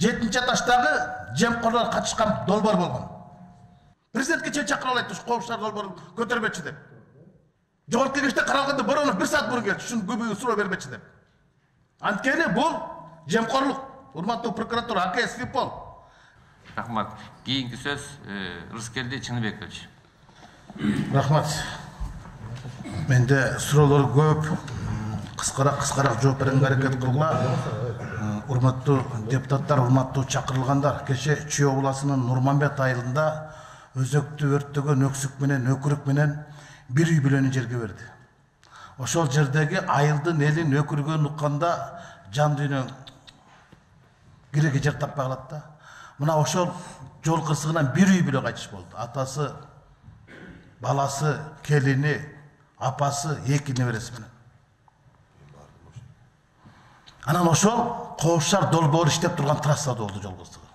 7 этаждагы жемкорлор катышкан долбоор болгон. Президентке чакырып алайт, ушу коопчулар долбоорун көтөрбөчү деп. Жогорку кеңеште каралганда бороону 1 саат мурун келчү, ушунун көбүгү суроо бербечү деп. Анткени бул жемкорлук. Урматтуу прокуратура, АКС Фипол. Рахмат. Кийинки сөз Рыскелди Чыныбекович. Рахмат. Менде суроолор көп. Кыскараак жооп берүүгө аракет кылгыла. Урматтуу депутаттар, урматтуу чакырылгандар, кеше Чүй областынын Нурманбет айылында өзөктү өрттөгөн өксүк менен өкүрүк менен бир үй бүлөнү жерге берди. Ошол жердеги айылдын элин өкүргөн укканда жан дүйнө киреге жер таппай калат да. Мына ошол жол кырсыгынан бир үй бүлө кайтыш болду. Атасы, баласы, келини, апасы, 2 небереси менен. Анан ошол коопчулар долбоор иштеп турган трассада болду жол кырсыгы.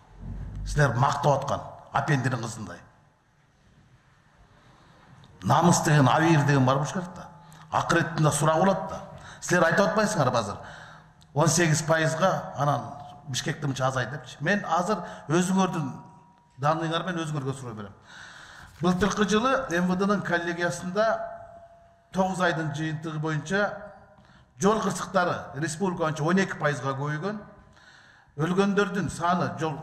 Силер мактап аткан апендинин кызындай. Намыс деген, авир деген бар бушкарт да. Акыретинде сурак болот да. Силер айтып атпайсыңар азыр 18%га анан Бишкекте мынча азайды депчи. Мен азыр өзүңөрдүн данныйыңар менен өзүңөргө суроо берем. Былтыркы жылы МВДнын коллегиясында 9 айдын жыйынтыгы боюнча жол кырсыктары республика боюнча 12%га көбөйгөн. Өлгөндөрдүн саны, жол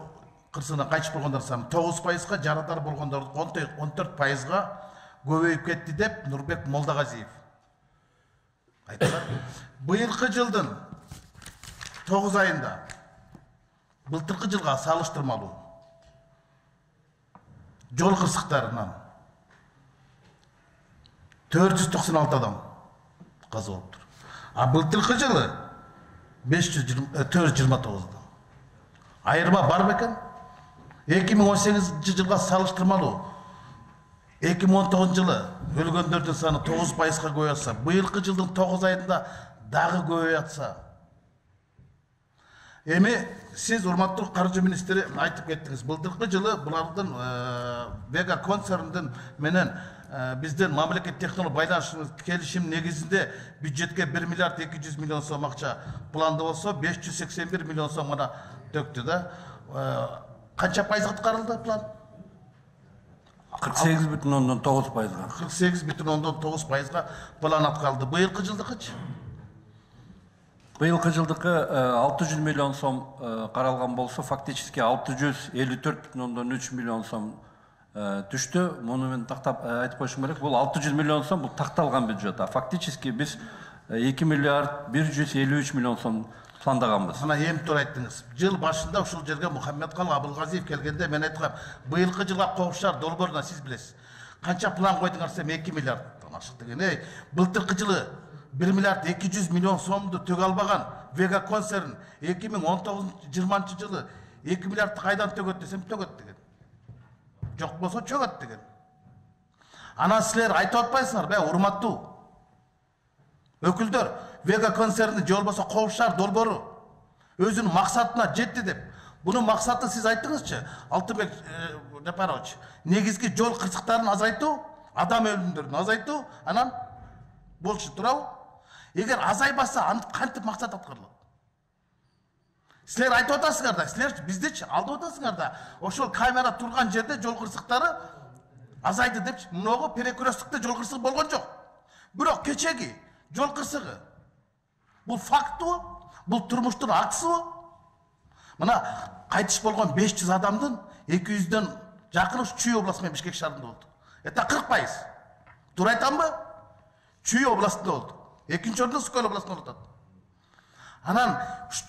кырсыгынан кайтыш болгондор саны 9%га, жарадар болгондор 14%га көбөйүп кетти деп Нурбек Молдагазиев айтты. Быйылкы жылдын 9 айында былтыркы жылга салыштырмалуу жол кырсыктарынан 496 адам каза болуптур. А былтыркы жылы 429 адам. Айырма бар бекен? 2018 жылга салыштырмалуу 2019 жылы өлгөндөрдүн саны 9%га көбөйүп атса, быйылкы жылдын 9 айында дагы көбөйүп атса. Эми сиз урматтуу каржы министри айтып кеттиңиз. Былтыркы жылы булардын Vega концерндин менен биздин мамлекет технология байланышыбыз келишим негизинде бюджетке 1 миллиард 200 миллион сом акча планды болсо 581 миллион сом гана төктү да. Канча пайыз аткарылды план? 48,9%. 48,9%га план аткарылды. Быйылкы жылдыкычы? Быйылкы жылдыкы 600 миллион сом каралган болсо, фактически 654,3 миллион сом түштү. Муну мен тактап айтып коюшум керек. Бул 600 миллион сом бул такталган бюджет. А фактически биз 2 миллиард 153 миллион сом пландаганбыз. Мына эми туура айттыңыз. Жыл башында ушул жерге Мухаммедкалый Абылгазиев келгенде мен айткам, быйылкы жылга коопчулар долбооруна сиз билесиз. Канча план койдуңар десем 2 миллиарддан ашык деген. Былтыркы жылы 1 миллиард 200 миллион сомду төг албаган Vega концерн 2019-20 жылы 2 миллиард кайдан төгөт десем төгөт деген. Жок болсо чөгөт деген. Анан силер айтып атпайсыңар, бе урматтуу өкүлдөр, Vega концерни же болбосо коопчулар долбоору өзүнүн максатына жетти деп. Бунун максаты сиз айттыңызчы, Алтынбек Жапарович, негизги жол кырсыктарын азайтуу, адам өлүмдөрүн азайтуу, анан болчу туурабы? Эгер азайбаса, кантип максат аткарылат? Силер айтып атасыңар да, силер биздечи алдып атасыңар да, ошол камера турган жерде жол кырсыктары азайды депчи. Муногу перекресттикте жол кырсыгы болгон жок. Бирок кечеги жол кырсыгы бул фактыбы? Бул турмуштун актысыбы? Мына кайтыш болгон 500 адамдын 200дөн жакыны Чүй областы менен Бишкек шаарында болду. Это 40%. Туура айтамбы? Чүй областында болду. Экинчи орунда Скөл областында отурат. Анан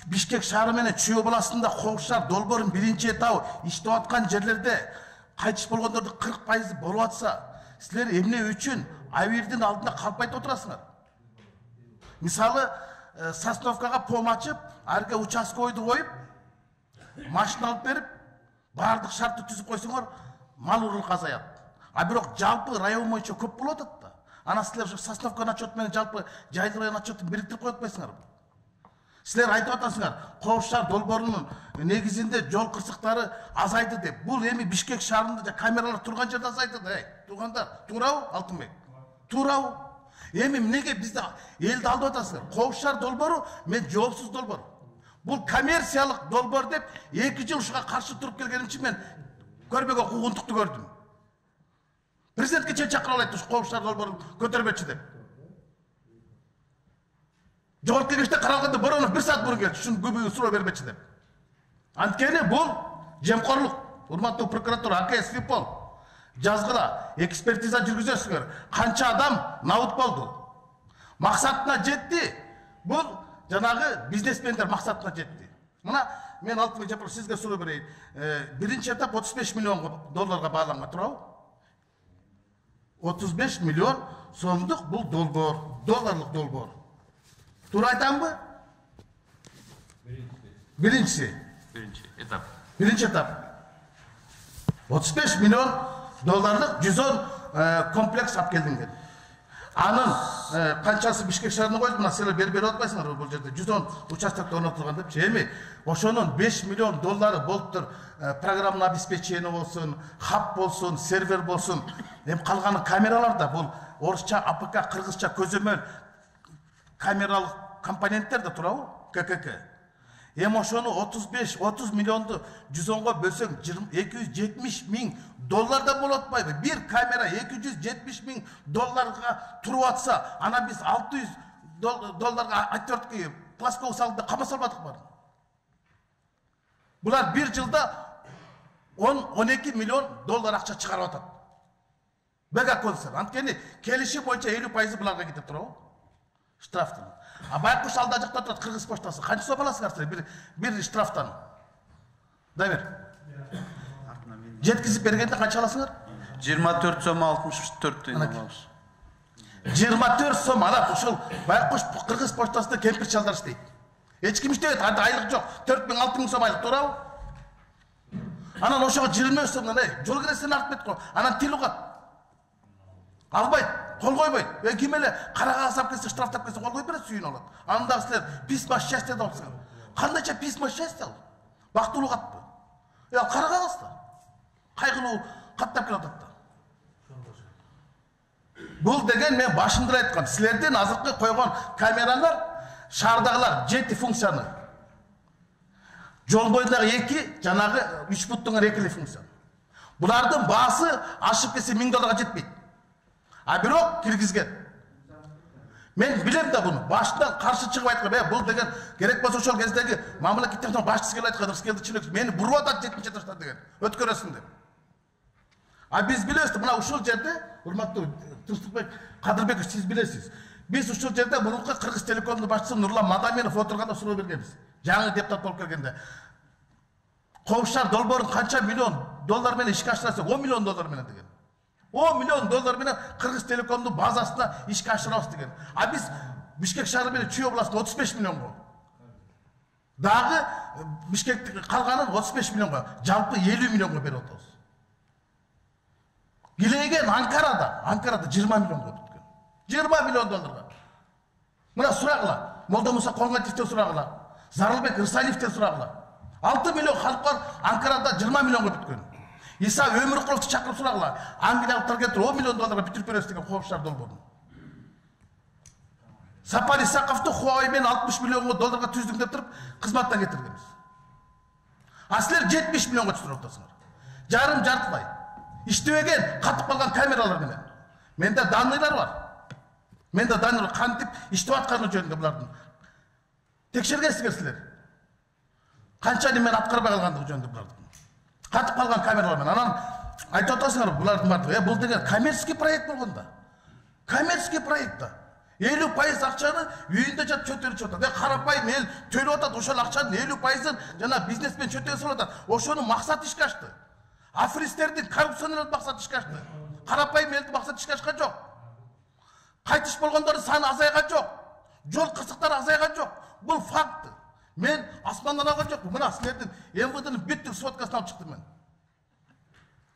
Бишкек шаары менен Чүй областында коопчулар долбоорун биринчи этабы иштеп аткан жерлерде кайтыш болгондордун 40% болуп атса, силер эмне үчүн Авирдин алдында калп айтып отурасыңар? Мисалы, Сосновкага пом ачып, арга участковойду коюп, машина алып берип, баардык шартты түзүп койсоңор, мал урурлук азаят. А бирок жалпы район боюнча көп болуп атат да. Ана силер Сосновканын отчету менен жалпы жайдык район отчетун бириктирип коюп атпайсыңарбы? Силер айтып атасыңар, коопчулар долбоорунун негизинде жол кырсыктары азайды деп. Бул эми Бишкек шаарында камералар турган жерде азайды да. Туугандар, туурабы Алтынбек? Туурабы? Эми эмнеге бизде элди алдып атасыңар? Коопчулар долбоору мен жоопсуз долбоор. Бұл коммерциялық долбор деп 2 жыл ушуга каршы туруп келгеним үчүн мен көрбөгөн куугунтукту көрдүм. Президентке чейин чакырып алайт ушу коопчулар долбоорун көтөрбөчү деп. Жогорку кеңеште каралганда Боронов 1 саат мурун келди, ушуну көбүгө суроо бербечи деп. Анткени бул жемкорлук. Урматтуу прокуратура, АКС, Фипол жазгыла, экспертиза жүргүзөсүңөр. Канча адам набыт болду? Максатына жетти. Бул жанагы бизнесмендер максатына жетти. Мына мен Алтынбек Жапаров сизге суроо берейин. Биринчи этап 35 миллион долларга бааланган турабы? 35 миллион сомдук бул долбоор, долларлык долбоор. Туура айтамбы? Биринчи этап. Биринчи этап. 35 миллион долларлык 110 комплекс алып келдиңер. Анын канчасы Бишкек шаарына коюп, мына силер берип атпайсыңар бул жерде 110 участокто орнотулган депчи. Эми ошонун 5 миллион доллары болуптур. Программный обеспечение болсун, хаб болсун, сервер болсун. Эми калган камераларда бул орусча, АПК, кыргызча көзөмөл камералык компоненттер да турабы? ККК. Эми ошону 30 миллионду 110го бөлсөң 270 миң доллардан болуп атпайбы? Бир камера 270 миң долларга туруп атса, ана биз 600 долларга отвертка пластиковый салды кама салбадык бар. Булар бир жылда 10-12 миллион доллар акча чыгарып атат. Бега концерн. Анткени келишим боюнча 50% буларга кетип турабы? Штрафтан. А байкуш алда жакта турат Кыргыз поштасы. Канча сом аласыңар силер бир штрафтан? Да бер. Жеткизип бергенде канча аласыңар? 24 сом 64 тыйын алабыз. 24 сом алат ушул байкуш Кыргыз поштасында кемпир чалдар иштейт. Эч ким иштебейт, анда айлык жок. 4 000-6 000 сом айлык туурабы? Анан ошого 20 сомдон жол киресин артып кетти го. Анан тил угат. Албайт, кол койбойт. Ким эле кара кагаз алып келсе, штрафтап келсе кол коюп берет, сүйүнүп алат. Анда силер письма счастья деп атсыңар. Кандайча письма счастья ал? Бактылуу катпы? Ал кара кагазда. Кайгылуу каттап келип атат да. Бул деген мен башында айткам, силердин азыркы койгон камералар шаардагылар 7 функцияны. Жол боюндагы 2, жанагы 3 буттуң 2 функция. Булардын баасы ашып келсе 1000 долларга жетпейт. А бирок киргизген. Мен билем да буну. Башынан каршы чыгып айткан, бул деген керек болсо ошол кездеги мамлекеттин башчысы келип айткан, Рыскелди Чынбеков мени буруп атат 7-нчи этаждан деген. Өткөрөсүң деп. А биз билебиз, мына ушул жерде, урматтуу Турсунбек Кадырбеков, сиз билесиз. Биз ушул жерде мурунку Кыргыз телекомдун башчысы Нурлан Мадаминов отурганда суроо бергенбиз. Жаңы депутат болуп келгенде. Коопчулар долбоорун канча миллион доллар менен ишке ашырасың? 10 миллион доллар менен деген. 10 миллион доллар менен Кыргыз телекомдун базасына ишке ашырабыз деген. А биз Бишкек шаары менен Чүй областында 35 миллионго. Дагы Бишкектин калганын 35 миллионго, жалпы 50 миллионго берип атабыз. Килеген Анкарада 20 миллионго бүткөн. 20 миллион долларга. Мына сурагыла, Молда Муса Коңгатевтен сурагыла, Зарылбек Рысалиевтен сурагыла. 6 миллион халык бар, Анкарада 20 миллионго бүткөн. Иса Өмүркуловду чакырып сурагыла, Англиялыктар келип 10 миллион долларга бүтүрүп беребиз деген коопчулар долбоорун. Сапар Исаковду Хуавей менен 60 миллион долларга түздүк деп туруп кызматтан кетиргенбиз. А силер 70 миллионго түшүрүп атасыңар. Жартылай. Иштебеген, катып калган камералар менен. Менде данныйлар бар. Менде данныйлар кантип иштеп атканы жөнүндө булардын. Текшергенсиңер силер. Канча немен аткарбай калгандыгы жөнүндө булардын. Катып калган камералар менен. Анан айтып атасыңар булардын баардыгы. Бул деген коммерческий проект болгондо. Коммерческий проектта 50% акчаны үйүндө жат чөтөлүп атат. Карапайым эл төлөп атат, ошол акчанын 50%ын жана бизнесмен чөтөлүп атат. Ошонун максаты ишке ашты. Афристердин коррупционерлердин максаты ишке ашты. Карапайым элдин максаты ишке ашкан жок. Кайтыш болгондордун саны азайган жок. Жол кырсыктары азайган жок. Бул факт. Мен асмандан алган жокмун. Мына силердин МВДнын бүттүк сводкасын алып чыктым мен.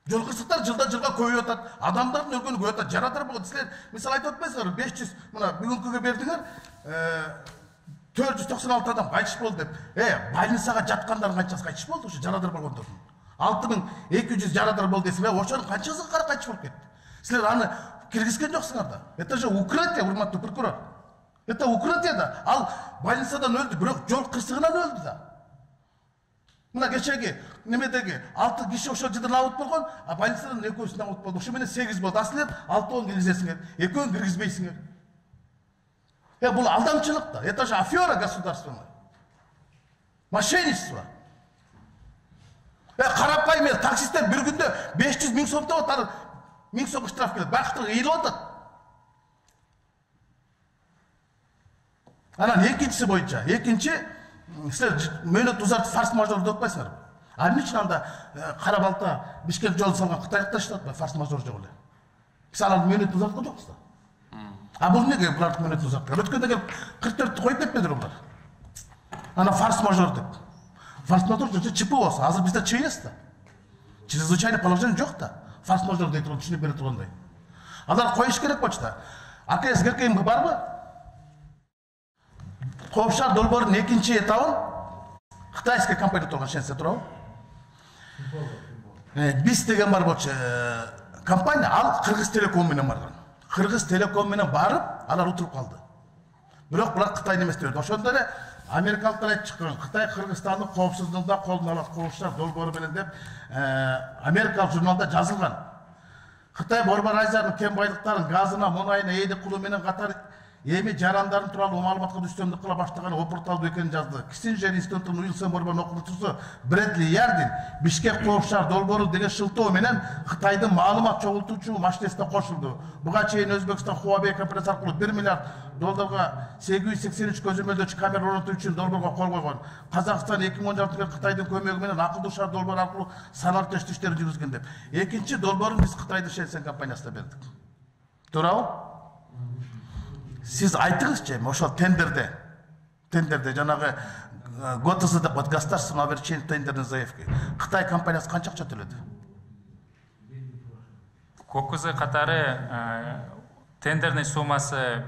Жол кырсыктар жылдан жылга көбөйүп атат. Адамдардын өлгөнү көбөйүп атат. Жарадар болгон силер мисалы айтып атпайсыңарбы? 500 мына бүгүнкүгө бердиңер. 496 адам кайтыш болду деп. Больницага жаткандардын канчасы кайтыш болду ушу жарадар болгондордун. 6200 жарадар болду десем, ошонун канчасы кайтыш болуп кетти. Силер аны киргизген жоксуңар да. Это же укрытие, урматтуу прокурор. Это Украинада. Ал больницадан өлді, бірақ жол қырсығынан өлді да. Мына кешеге немедеги 6 киши ошол жерден абыт болгон, а больницадан экөөсүнөн абыт болду. Ошо менен 8 болду. Асыл 6-10 киргизесиңер, экөөнү киргизбейсиңер. Бул алдамчылык да. Это же афера государственная. Мошенничество. Карапайым таксисттер бир күндө 500 000 сом табат, аны 1000 сом штраф келет. Бакыттыр ыйылып атат. Анан экинчиси боюнча, силер мөөнөт узартып форс мажор деп атпайсыңарбы? Эмне үчүн анда Кара Балта Бишкек жолун салган Кытайга таштап атпайбы форс мажор жок эле? Биз аларды мөөнөт узарткан жокпуз да. А бул эмнеге буларды мөөнөт узарткан? Өткөндө келип 44-тү коюп кетпедиби булар? Ана форс мажор деп. Форс мажор жүрсе ЧП болсо, азыр бизде ЧС да. Чрезвычайный положение жок да. Форс мажор дейт, түшүнүп бере тургандай. Алар коюш керек болчу да. АКС Геркейм барбы? Ковшар долбоордун экинчи этабын кытайский компания турган шенсе турабы? Биз деген бар болчу компания, ал Кыргыз Телеком менен барган. Кыргыз Телеком менен барып, алар утуруп калды. Бирок булар Кытайдын эмес деп. Ошондо эле америкалыктар айтып чыккан, Кытай Кыргызстандын коопсуздугунда колдон алат Ковшар долбоору менен деп америкалык журналда жазылган. Кытай Борбор Азиянын кен байлыктарын, газына, мунайына, ээдик кулу менен катар эми жарандарын тууралуу маалыматка үстөмдүк кыла баштаган опурталдуу экенин жазды. Киссинджер институтунун Уилсон Борбор окутуучусу Брэдли Ярдин Бишкек Ковшар долбоору деген шылтоо менен Кытайдын маалымат чогултуучу машинесине кошулду. Буга чейин Өзбекстан Huawei компаниясы аркылуу $1 миллиард 883 көзөмөлдөөчү камера орнотуу үчүн долбоорго кол койгон. Казакстан 2016 жылы Кытайдын көмөгү менен акылдуу шаар долбоору аркылуу санариптештик иштерин жүргүзгөн деп. Экинчи долбоорун биз Кытайдын Шенсен компаниясына бердик. Туурабы? Siz aytыңызчы, ошол тендерде жанагы ГОТС деп государственный обеспечение тендерной заявки. Кытай компаниясы канча акча төлөдү? КОКЗ катары тендерный суммасы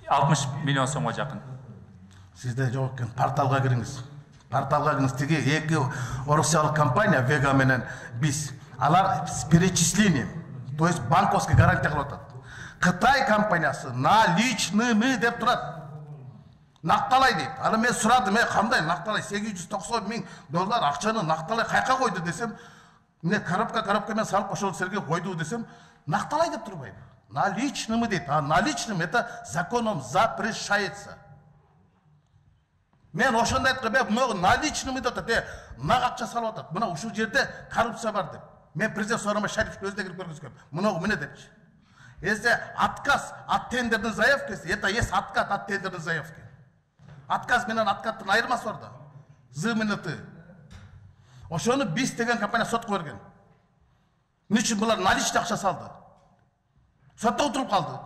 60 миллион сомго жакын. Сизде жок экен, порталга кириңиз. Порталга кириңиз, тиги эки орусиялык компания Вега менен биз алар с перечислением, то есть банковский гарантия кылып атат. Кытай компаниясы наличными деп турат. Накталай дейт. Аны мен сурадым, кандай накталай? $890 000 акчаны накталай кайка койду десем, эмне коробка мен салып ошол жерге койду десем, накталай деп турбайбы? Наличными дейт. А наличным это законом запрещается. Мен ошондой айткам, мына наличными деп атат, мына акча салып атат. Мына ушул жерде коррупция бар деп. Мен президент Сооронбай Шариповту өзүнө кирип көргөзгөм. Мына эмне депчи? Если отказ от тендерной заявки, это есть отказ от тендерной заявки. Отказ менен откаттын айырмасы бар да. З менен Т. Ошону биз деген компания сотко берген. Эмне үчүн булар наличный акча салды? Сотто отуруп калды.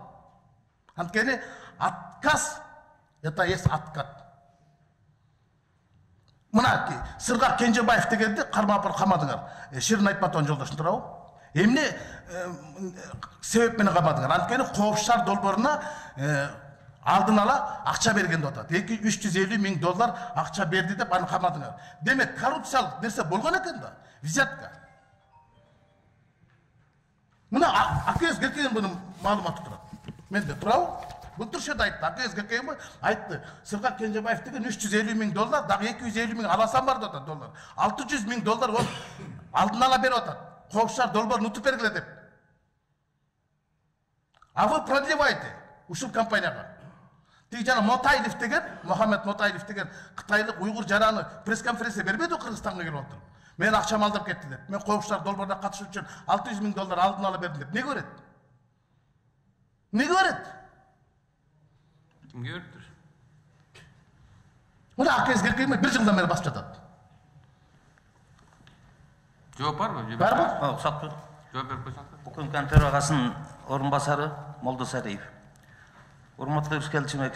Анткени отказ это есть откат. Мына Сыргак Кенжебаев дегенди кармап камадыңар. Ширин Айтматовдун жолдошун туурабы? Эмне себеп менен камадыңар? Анткени Ковшар долбооруна алдын ала акча берген деп атат. $350 000 акча берди деп аны камадыңар. Демек коррупциялык нерсе болгон экен да. Взятка. Мына АКС Геркейм мунун маалыматы турат. Менде турабы? Былтыр шеде айтты. АКС Геркейм айтты. Сыргак Кенжебаев деген $350 000, дагы $250 000 аласам бар деп атат доллар. $600 000 ол алдын ала берип атат. Ковшар долбоорун утуп бергиле деп. А вы продлеваете ушул компанияга. Тиги жана Мотаилов деген, Мохаммед Мотаилов деген кытайлык уйгур жараны пресс-конференция бербеди Кыргызстанга келип отуруп. Мен акчам алдап кетти деп. Мен Ковшар долбооруна катышуу үчүн $600 000 алдын ала бердим деп. Не көрөт? Не көрөт? Кимге көрүптүр? Мына АКС Геркейм бир жылдан бери басып жатат. Жооп барбы? Барбы? Уруксат бер. Жооп берип койсоңуздар. УКМК төрагасынын орун басары Молдосариев. Урматтуу Рыскелдин,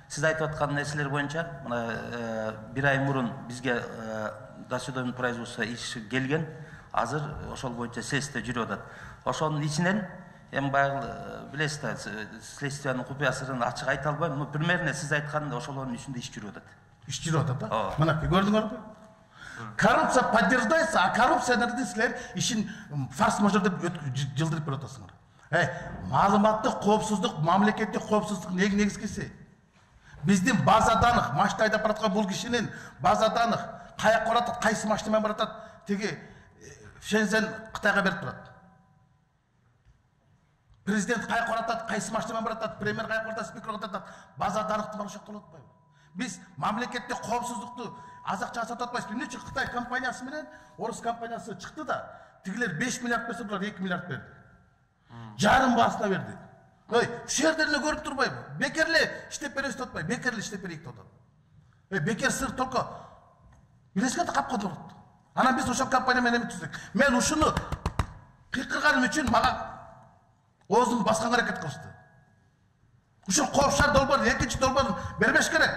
сиз айтып аткан нерселер боюнча, мына бир ай мурун бизге досудебный производство иши келген, азыр ошол боюнча следствие жүрүп атат. Ошонун ичинен эми баягы билесиз да, следствиянын купуясын ачык айта албайм, но примерно сиз айткан ошолордун үстүндө иш жүрүп атат. Иш жүрүп атат да? Мына көрдүңөрбү? Коррупция подтверждается, а коррупция силер ишин форс-мажор деп жылдырып берип атасыңар. Маалыматтык коопсуздук, мамлекеттик коопсуздук негизгиси. Биздин база даных, машина айдап бараткан бул кишинин база даных каяка баратат, кайсы машина менен баратат, тиги Шензен Кытайга берип турат. Президент каяка баратат, кайсы машина менен баратат, премьер каяка баратат, спикер баратат, база даныкты бара ошол болуп атпайбы? Биз мамлекеттик коопсуздукту азакча жасап атпайбыз. Эмне үчүн Кытай компаниясы менен орус компаниясы чыкты да, тигилер 5 миллиард берсе, булар 2 миллиард берди. Жарым басына берди. Ушул жерде эле көрүп турбайбы? Бекерле иштеп беребиз деп атпайбы, бекерле иштеп берейик деп атат. Бекер сыр только билесиңер да капкан турат. Анан биз ошол компания менен эме түздүк. Мен ушуну кыйкырганым үчүн мага оозун басканга аракет кылышты. Ушул Коопшар долбоорун, экинчи долбоорун бербеш керек.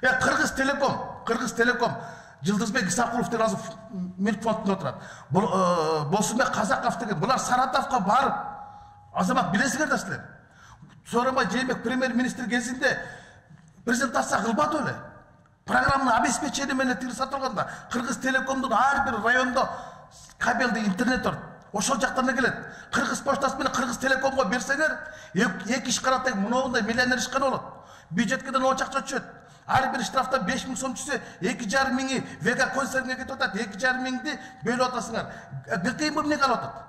Кыргыз Телеком, Жылдызбек Исакулов деген азыр мүлк фондунда отурат. Болсунбек Казаков деген, булар Саратовго барып, азамат билесиңер да силер. Сооронбай Жээнбеков премьер-министр кезинде презентация кылбады эле. Программаны обеспечение менен тиги сатылганда, Кыргыз Телекомдун ар бир райондо кабелди интернет бар. Ошол жактан келет. Кыргыз поштасы менен Кыргыз Телекомго берсеңер, эки иш караттай мындай миллионер ишкан болот. Бюджетке да ночак чөчөт. Ар бир штрафта 5 миң сом түшсө, 2,5 миңи Вега концернине кетип атат. 2,5 миңди бөлүп атасыңар. Гкм эмне калып атат?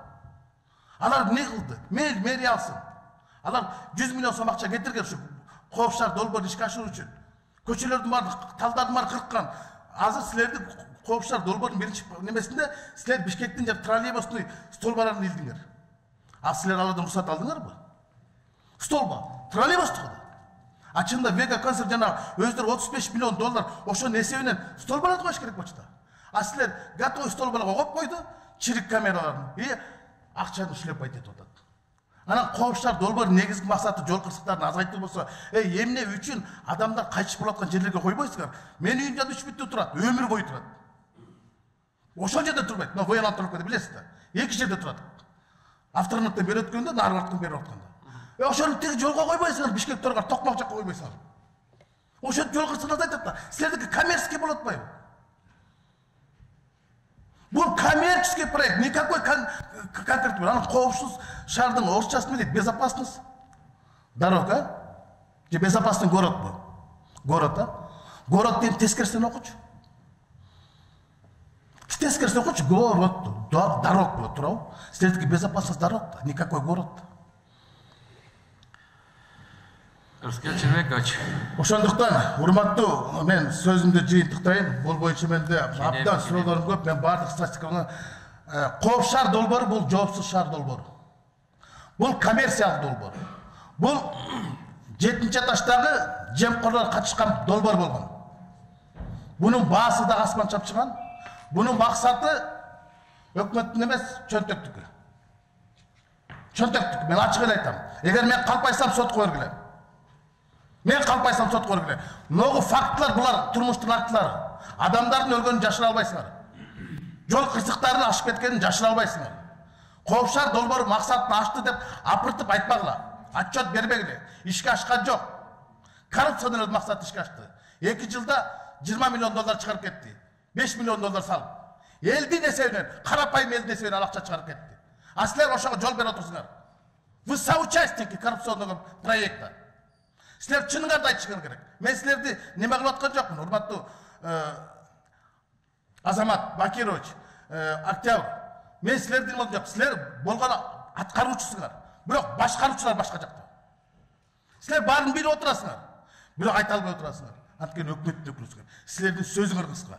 Алар эмне кылды? Мэрия алсын. Алар 100 миллион сом акча кетирген ушу Коопшар долбоорун ишке ашыруу үчүн. Көчөлөрдүн баары, талдардын баары кырккан. Азыр силердин Коопшар долбоорунун биринчи немесинде силер Бишкектин же троллейбустун столбаларын илдиңер. Силер алардан уруксат алдыңарбы? Столба, троллейбусту. Чында Вега концерт жана өздөрү 35 миллион доллар ошонун эсебинен столбаларды коюш керек болчу да. Силер готовый столбаларга коюп койду, чирик камераларын. Акчаны шлепать этип атат. Анан Коопшар долбоорунун негизги максаты жол кырсыктарын азайтуу болсо, эмне үчүн адамдар кайтышып болоткан жерлерге койбойсуңар? Менин үйүм жана 3 бүттө турат, өмүр бою турат. Ошол жерде турбайт. Но военлантропкада билесиз да. Эки жерде турат. Автономдон бери өткөндө, Нарбаттан бери өткөндө. Ошону тиги жолго койбойсуңар, Бишкек торгар, Токмак жакка койбойсуңар. Ошол жол кырсыгын азайтат да. Силердики коммерческий болуп атпайбы? Бул коммерческий проект, никакой конкретный. Анан коопсуз шаардын орусчасы эмне дейт? Безопасность дорога же безопасный город бу? Город, город деген тескерисинен окучу. Тескерисинен окучу, город, дорог болот, туурабы? Силердики безопасность дорог, никакой город. Рыскел Червекович. Ошондуктан, урматтуу, мен сөзүмдү жыйынтыктайын. Бул боюнча менде абдан суроолорум көп. Мен бардык статистиканы Коопшар долбоору бул жоопсуз шаар долбоору. Бул коммерциялык долбоор. Бул 7-этаждагы жемкорлор катышкан долбоор болгон. Бунун баасы да асман чапчыган. Бунун максаты өкмөттүн эмес, чөнтөктүкү. Чөнтөктүкү. Мен ачык эле айтам. Эгер мен калпайсам сотко бергиле. Мен калпайсам сотко бергиле. Многу фактылар булар турмуштун актылары. Адамдардын өлгөнүн жашыра албайсыңар. Жол кырсыктарын ашып кеткенин жашыра албайсыңар. Коопшар долбоору максатын ашты деп апыртып айтпагыла. Отчет бербегиле. Ишке ашкан жок. Коррупциянын максаты ишке ашты. 2 жылда 20 миллион доллар чыгарып кетти. 5 миллион доллар салып. Элдин эсебинен, карапайым элдин эсебинен акча чыгарып кетти. Силер ошого жол берип отурсуңар. Вы соучастники коррупционного проекта. Силер чыныгарды айтышыңар керек. Мен силерди неме кылып аткан жокмун, урматтуу Азамат Бакирович, Октябрь. Мен силердин болгон жок. Силер болгон аткаруучусуңар. Бирок башкаруучулар башка жакта. Силер баарын билип отурасыңар. Бирок айта албай отурасыңар. Анткени өкмөттүн өкүлүсүңөр. Силердин сөзүңөр кыска.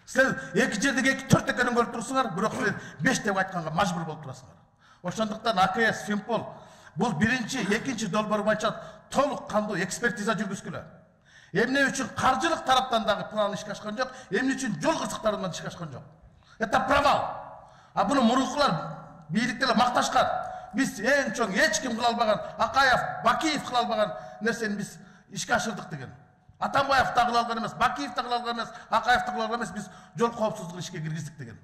Силер эки жердеги 4 экенин көрүп турсуңар, бирок силер 5 деп айтканга мажбур болуп турасыңар. Ошондуктан АКС, Финпол бул биринчи, экинчи долбоор боюнча толук кандуу экспертиза жүргүзгүлө. Эмне үчүн каржылык тараптан дагы план ишке ашкан жок, эмне үчүн жол кырсыктарынан ишке ашкан жок. Это провал. Буну мурункулар бийликтер макташкан. Биз эң чоң эч ким кыла албаган, Акаев, Бакиев кыла албаган нерсени биз ишке ашырдык деген. Атамбаев да кыла алган эмес, Бакиев да кыла алган эмес, Акаев да кыла алган эмес, биз жол коопсуздугун ишке киргиздик деген.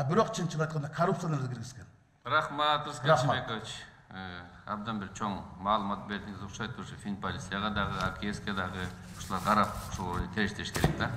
Бирок чынчыл айтканда коррупцияны киргизген. Рахмат, Рыскел Червекович. Абдан бир чоң маалымат бердиңиз, окшойт ушу Финполицияга дагы, АКСке дагы ушулар карап, ушул териштеш керек да.